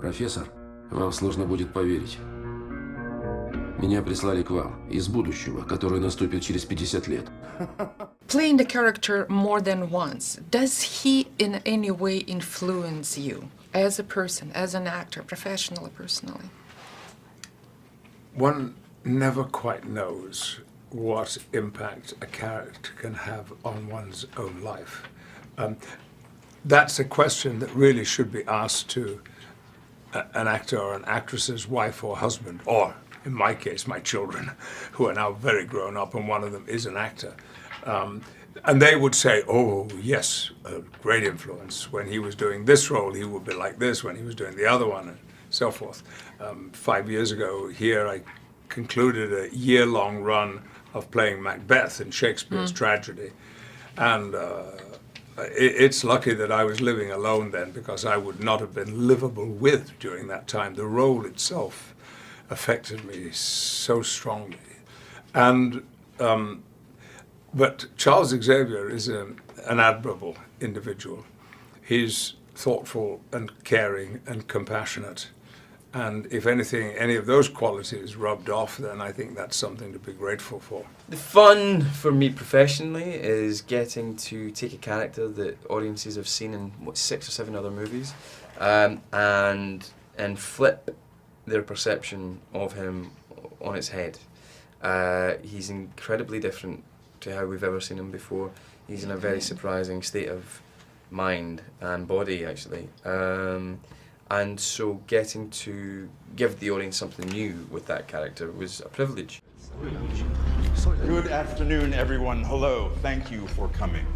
Профессор, вам сложно будет поверить. Меня прислали к вам из будущего, которое наступит через 50 лет. Playing the character more than once, does he in any way influence you as a person, as an actor, professionally, personally? One never quite knows what impact a character can have on one's own life. That's a question that really should be asked to an actor or an actress's wife or husband, or in my case, my children, who are now very grown up, and one of them is an actor. And they would say, oh, yes, a great influence. When he was doing this role, he would be like this. When he was doing the other one, and so forth. 5 years ago here, I concluded a year-long run of playing Macbeth in Shakespeare's tragedy. And it's lucky that I was living alone then, because I would not have been livable with during that time. The role itself affected me so strongly. And but Charles Xavier is an admirable individual. He's thoughtful and caring and compassionate. And if anything, any of those qualities rubbed off, then I think that's something to be grateful for. The fun for me professionally is getting to take a character that audiences have seen in 6 or 7 other movies, and flip their perception of him on its head. He's incredibly different to how we've ever seen him before. He's in a very surprising state of mind and body, actually. And so getting to give the audience something new with that character was a privilege. Good afternoon, everyone. Hello. Thank you for coming.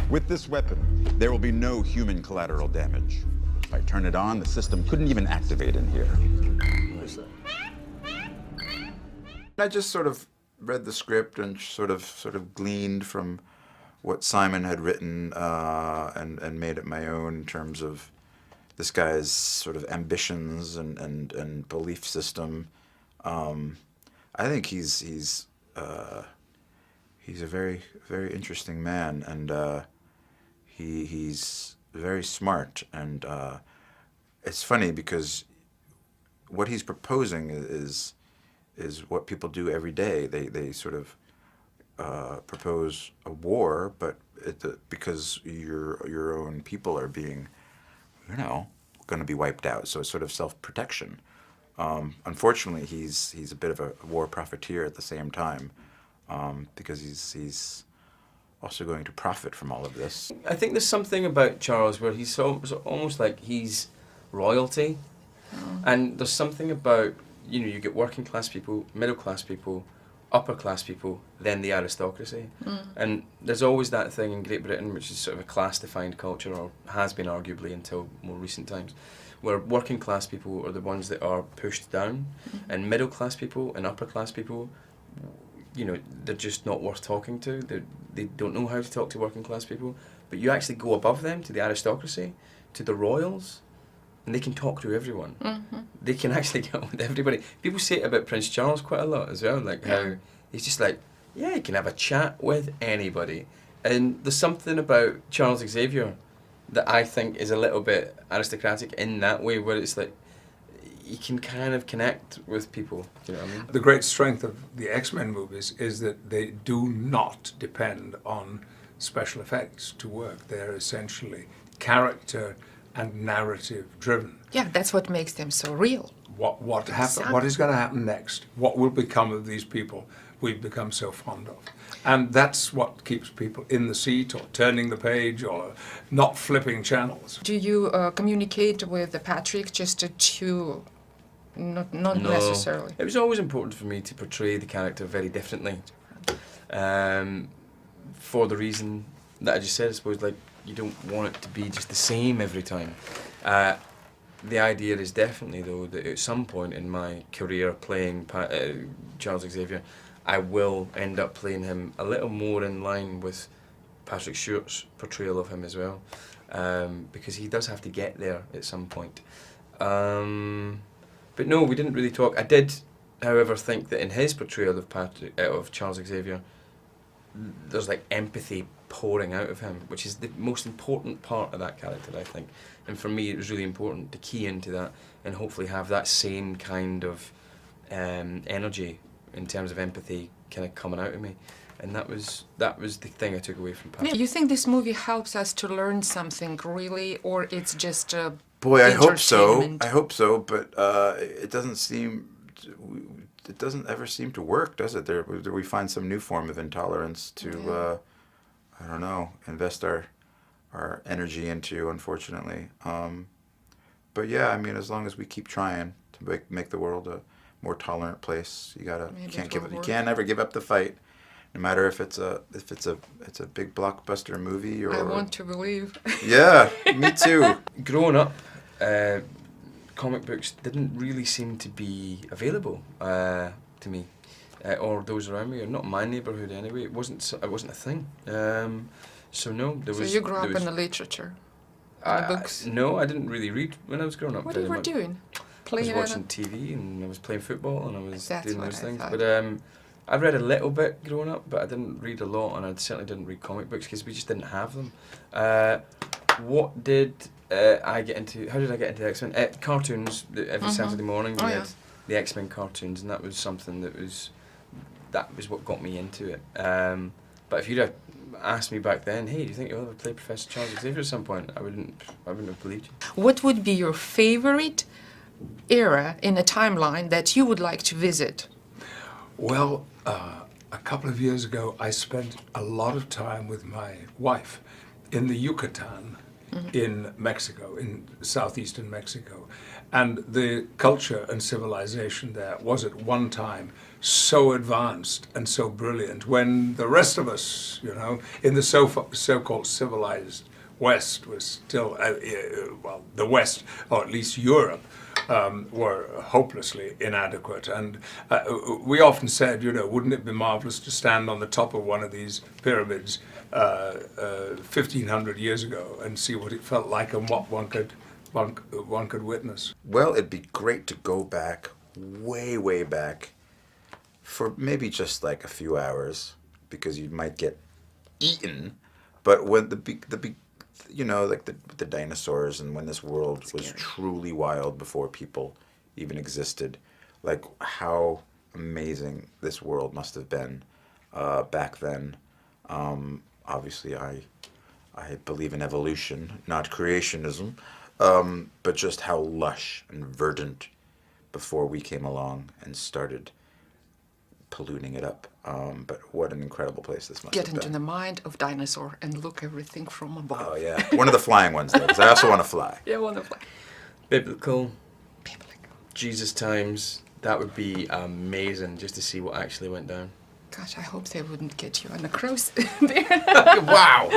With this weapon, there will be no human collateral damage. If I turn it on, the system couldn't even activate in here. What is that? I just sort of read the script and sort of gleaned from what Simon had written and made it my own in terms of this guy's sort of ambitions and belief system. I think he's a very interesting man, and he's very smart. And it's funny because what he's proposing is what people do every day. They sort of propose a war, but because your own people are being, going to be wiped out. So it's sort of self-protection. Unfortunately, he's a bit of a war profiteer at the same time, because he's also going to profit from all of this. I think there's something about Charles where he's almost like he's royalty, and there's something about, you get working class people, middle class people, upper class people, then the aristocracy. And there's always that thing in Great Britain, which is sort of a class-defined culture, or has been arguably until more recent times, where working class people are the ones that are pushed down, and middle class people and upper class people, they're just not worth talking to. They don't know how to talk to working class people. But you actually go above them to the aristocracy, to the royals, and they can talk to everyone. They can actually get on with everybody. People say it about Prince Charles quite a lot as well, like how he's just like, he can have a chat with anybody. And there's something about Charles Xavier that I think is a little bit aristocratic in that way, where it's like, you can kind of connect with people, you know what I mean? The great strength of the X-Men movies is that they do not depend on special effects to work. They're essentially character and narrative driven. Yeah, that's what makes them so real. What is going to happen next? What will become of these people we've become so fond of? And that's what keeps people in the seat, or turning the page, or not flipping channels. Do you communicate with Patrick just to not No. necessarily? It was always important for me to portray the character very differently. For the reason that I just said, I suppose, like, you don't want it to be just the same every time. The idea is definitely, though, that at some point in my career playing Charles Xavier, I will end up playing him a little more in line with Patrick Stewart's portrayal of him as well, because he does have to get there at some point. But no, we didn't really talk. I did, however, think that in his portrayal of Charles Xavier, there's like empathy pouring out of him, which is the most important part of that character, I think. And for me, it was really important to key into that and hopefully have that same kind of energy in terms of empathy kind of coming out of me. And that was the thing I took away from Patrick. You think this movie helps us to learn something really, or it's just Boy, I hope so. entertainment? I hope so, but it doesn't seem. It doesn't ever seem to work, does it? There we find some new form of intolerance to, I don't know, invest our energy into, unfortunately. But yeah, I mean, as long as we keep trying to make the world a more tolerant place, you can't ever give up the fight, no matter if it's a big blockbuster movie or. I want to believe. Yeah, me too. Growing up, comic books didn't really seem to be available to me or those around me, or not my neighbourhood anyway. It wasn't a thing. So no, there was. So you grew up in the literature, the books. No, I didn't really read when I was growing up. What you were doing? I was watching TV and I was playing football and I was doing those things. Thought. But I read a little bit growing up, but I didn't read a lot, and I certainly didn't read comic books because we just didn't have them. What did I get into? How did I get into the X-Men? Cartoons. Every Saturday morning we had the X-Men cartoons, and that was something that was what got me into it. But if you'd have asked me back then, hey, do you think you'll ever play Professor Charles Xavier at some point? I wouldn't have believed you. What would be your favorite era in a timeline that you would like to visit? Well, a couple of years ago, I spent a lot of time with my wife in the Yucatan in Mexico, in southeastern Mexico. And the culture and civilization there was at one time so advanced and so brilliant, when the rest of us, you know, in the so-called civilized West was still, the West, or at least Europe, were hopelessly inadequate. And we often said, you know, wouldn't it be marvelous to stand on the top of one of these pyramids 1,500 years ago and see what it felt like and what one could witness? Well, it'd be great to go back, way back, for maybe just like a few hours, because you might get eaten. But when the big, you know, like the dinosaurs, and when this world was truly wild before people even existed, like how amazing this world must have been back then. Obviously, I believe in evolution, not creationism, but just how lush and verdant before we came along and started polluting it up. But what an incredible place this must have been. Get into the mind of dinosaur and look everything from above. Oh yeah, one of the flying ones though, because I also want to fly. Yeah, wonderful. Biblical. Jesus times. That would be amazing just to see what actually went down. Gosh, I hope they wouldn't get you on the cross. Wow.